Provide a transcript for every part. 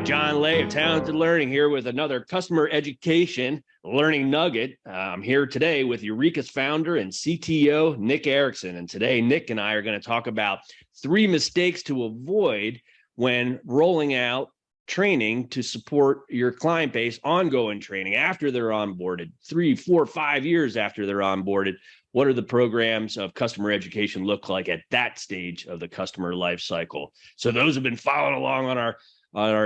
John Lay of Talented Learning here with another customer education learning nugget. I'm here today with Eurekos founder and CTO, Nick Erickson. And today, Nick and I are going to talk about 3 mistakes to avoid when rolling out training to support your client base, ongoing training after they're onboarded, 3, 4, 5 years after they're onboarded. What are the programs of customer education look like at that stage of the customer life cycle? So those have been following along on our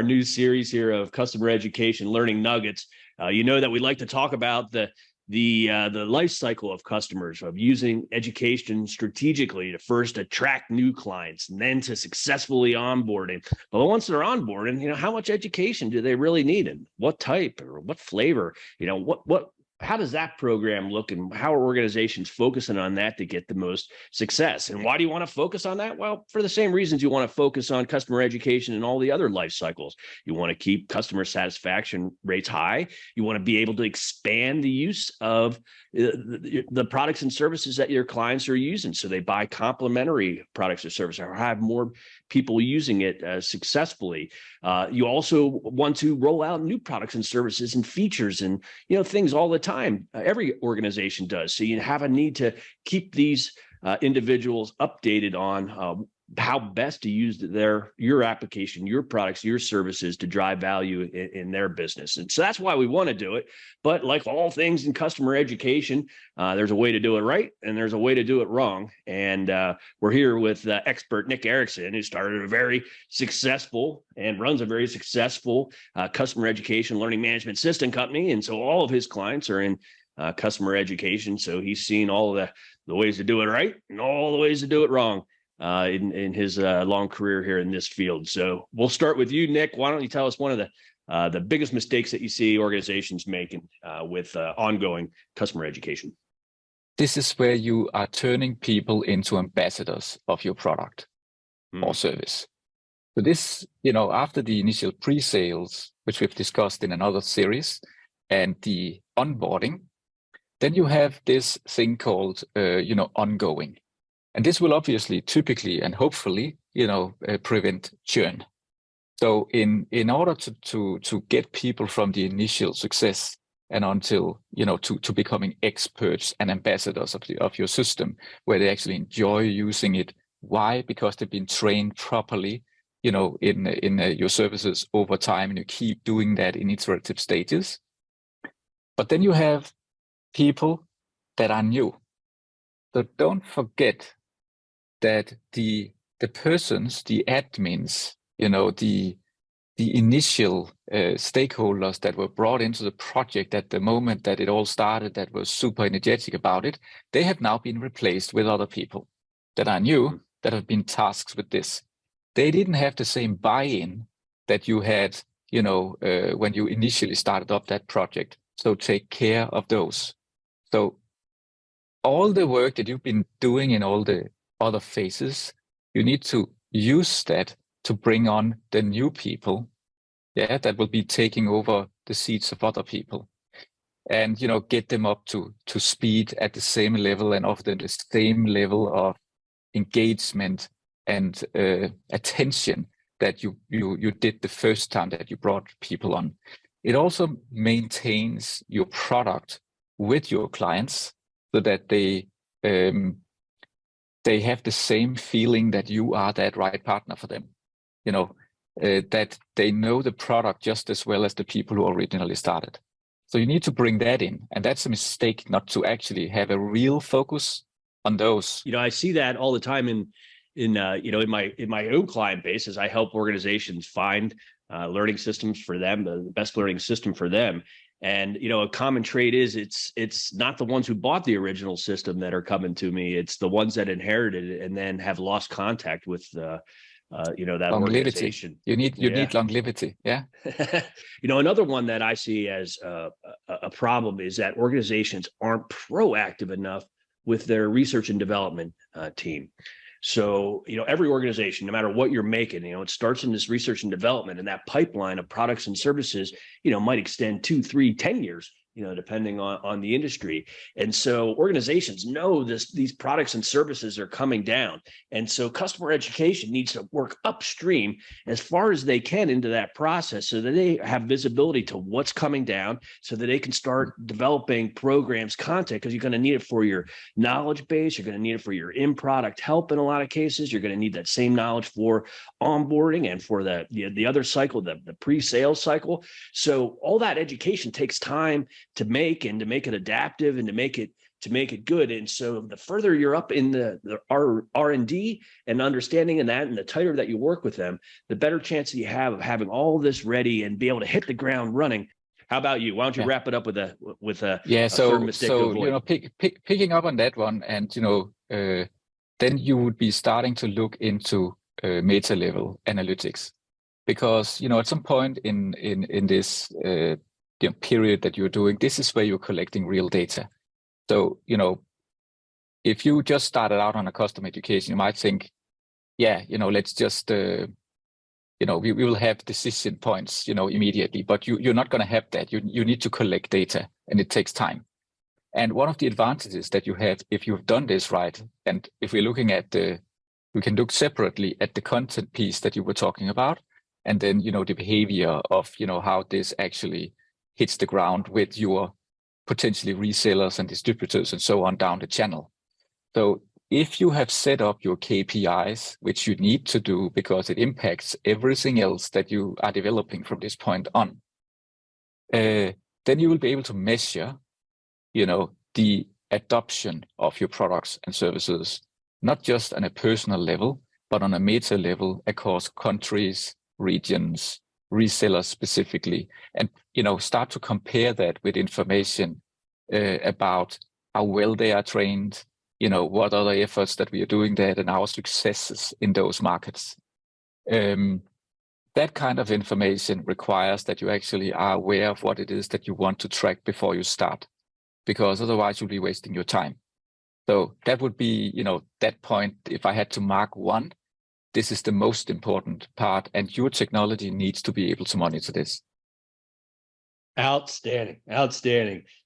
new series here of customer education learning nuggets. You know that we like to talk about the life cycle of customers, of using education strategically to first attract new clients and then to successfully onboarding. But once they're onboarding, how much education do they really need, and what type or what flavor? How does that program look, and how are organizations focusing on that to get the most success? And why do you want to focus on that? Well, for the same reasons you want to focus on customer education and all the other life cycles. You want to keep customer satisfaction rates high. You want to be able to expand the use of the products and services that your clients are using, so they buy complementary products or services or have more people using it successfully. You also want to roll out new products and services and features and things all the time. Every organization does. So you have a need to keep these individuals updated on how best to use your application, your products, your services to drive value in their business. And so that's why we want to do it. But like all things in customer education, there's a way to do it right and there's a way to do it wrong. And we're here with expert Nick Erickson, who started a very successful and runs a very successful customer education learning management system company. And so all of his clients are in customer education. So he's seen all of the ways to do it right and all the ways to do it wrong in his long career here in this field. So we'll start with you, Nick. Why don't you tell us one of the biggest mistakes that you see organizations making with ongoing customer education? This is where you are turning people into ambassadors of your product or service. So this, after the initial pre-sales, which we've discussed in another series, and the onboarding, then you have this thing called, ongoing. And this will obviously, typically, and hopefully, prevent churn. So in order to get people from the initial success and until, to becoming experts and ambassadors of your system, where they actually enjoy using it. Why? Because they've been trained properly, in your services over time, and you keep doing that in iterative stages. But then you have people that are new. So don't forget that the persons, the admins, the initial stakeholders that were brought into the project at the moment that it all started, that was super energetic about it, they have now been replaced with other people that are new, that have been tasked with this. They didn't have the same buy-in that you had, when you initially started up that project. So take care of those. So all the work that you've been doing in all the other phases, you need to use that to bring on the new people, that will be taking over the seats of other people, and get them up to speed at the same level and often the same level of engagement and attention that you did the first time that you brought people on. It also maintains your product with your clients so that they have the same feeling that you are that right partner for them, that they know the product just as well as the people who originally started. So you need to bring that in, and that's a mistake not to actually have a real focus on those. I see that all the time in my own client base as I help organizations find learning systems for them, the best learning system for them. And, a common trait is it's not the ones who bought the original system that are coming to me. It's the ones that inherited it and then have lost contact with, that longevity. Organization. You need longevity. Yeah. Another one that I see as a problem is that organizations aren't proactive enough with their research and development team. So, every organization, no matter what you're making, it starts in this research and development, and that pipeline of products and services, might extend 2, 3, 10 years, depending on the industry. And so organizations know these products and services are coming down. And so customer education needs to work upstream as far as they can into that process so that they have visibility to what's coming down so that they can start developing programs, content, because you're going to need it for your knowledge base. You're going to need it for your in-product help in a lot of cases. You're going to need that same knowledge for onboarding and for the other cycle, the pre-sales cycle. So all that education takes time to make and to make it adaptive and to make it good. And so the further you're up in the R&D and understanding that, and the tighter that you work with them, the better chance you have of having all this ready and be able to hit the ground running. How about you? Why don't you wrap it up with a third mistake to avoid? Picking up on that one, and then you would be starting to look into meta level analytics, because at some point in this period that you're doing, this is where you're collecting real data. So if you just started out on a custom education, you might think, let's just we will have decision points immediately, but you're not going to have that. You need to collect data, and it takes time. And one of the advantages that you have if you've done this right, and if we're looking at we can look separately at the content piece that you were talking about, and then the behavior of how this actually hits the ground with your potentially resellers and distributors and so on down the channel. So if you have set up your KPIs, which you need to do because it impacts everything else that you are developing from this point on, then you will be able to measure, the adoption of your products and services, not just on a personal level, but on a meta level across countries, regions, resellers specifically, and start to compare that with information about how well they are trained, what other efforts that we are doing there, and our successes in those markets. That kind of information requires that you actually are aware of what it is that you want to track before you start, because otherwise you'll be wasting your time. So that would be, that point. If I had to mark one, this is the most important part, and your technology needs to be able to monitor this. Outstanding.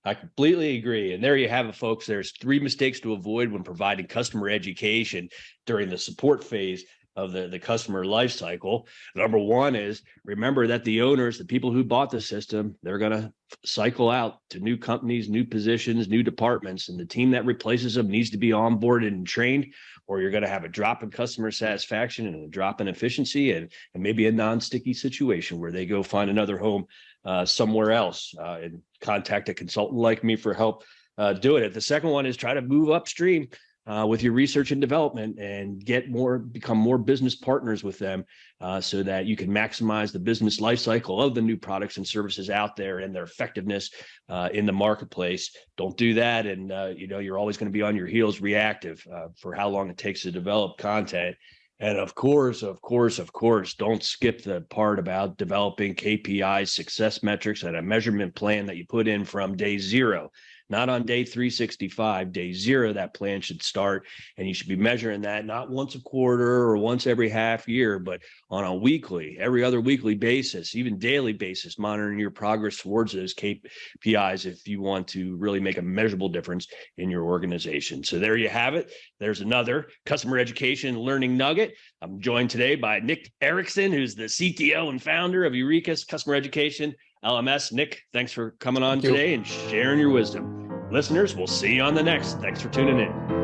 I completely agree. And there you have it, folks. There's 3 mistakes to avoid when providing customer education during the support phase of the customer life cycle. Number 1 is remember that the owners, the people who bought the system, they're going to cycle out to new companies, new positions, new departments, and the team that replaces them needs to be onboarded and trained, or you're going to have a drop in customer satisfaction and a drop in efficiency and maybe a non-sticky situation where they go find another home somewhere else and contact a consultant like me for help doing it. The second one is try to move upstream with your research and development and become more business partners with them so that you can maximize the business life cycle of the new products and services out there and their effectiveness in the marketplace. Don't do that. And, you're always going to be on your heels reactive for how long it takes to develop content. And of course, don't skip the part about developing KPIs, success metrics, and a measurement plan that you put in from day 0. Not on day 365, day 0, that plan should start. And you should be measuring that not once a quarter or once every half year, but on a weekly, every other weekly basis, even daily basis, monitoring your progress towards those KPIs if you want to really make a measurable difference in your organization. So there you have it. There's another customer education learning nugget. I'm joined today by Nick Erickson, who's the CTO and founder of Eurekos Customer Education LMS. Nick, thanks for coming on today and sharing your wisdom. Listeners, we'll see you on the next. Thanks for tuning in.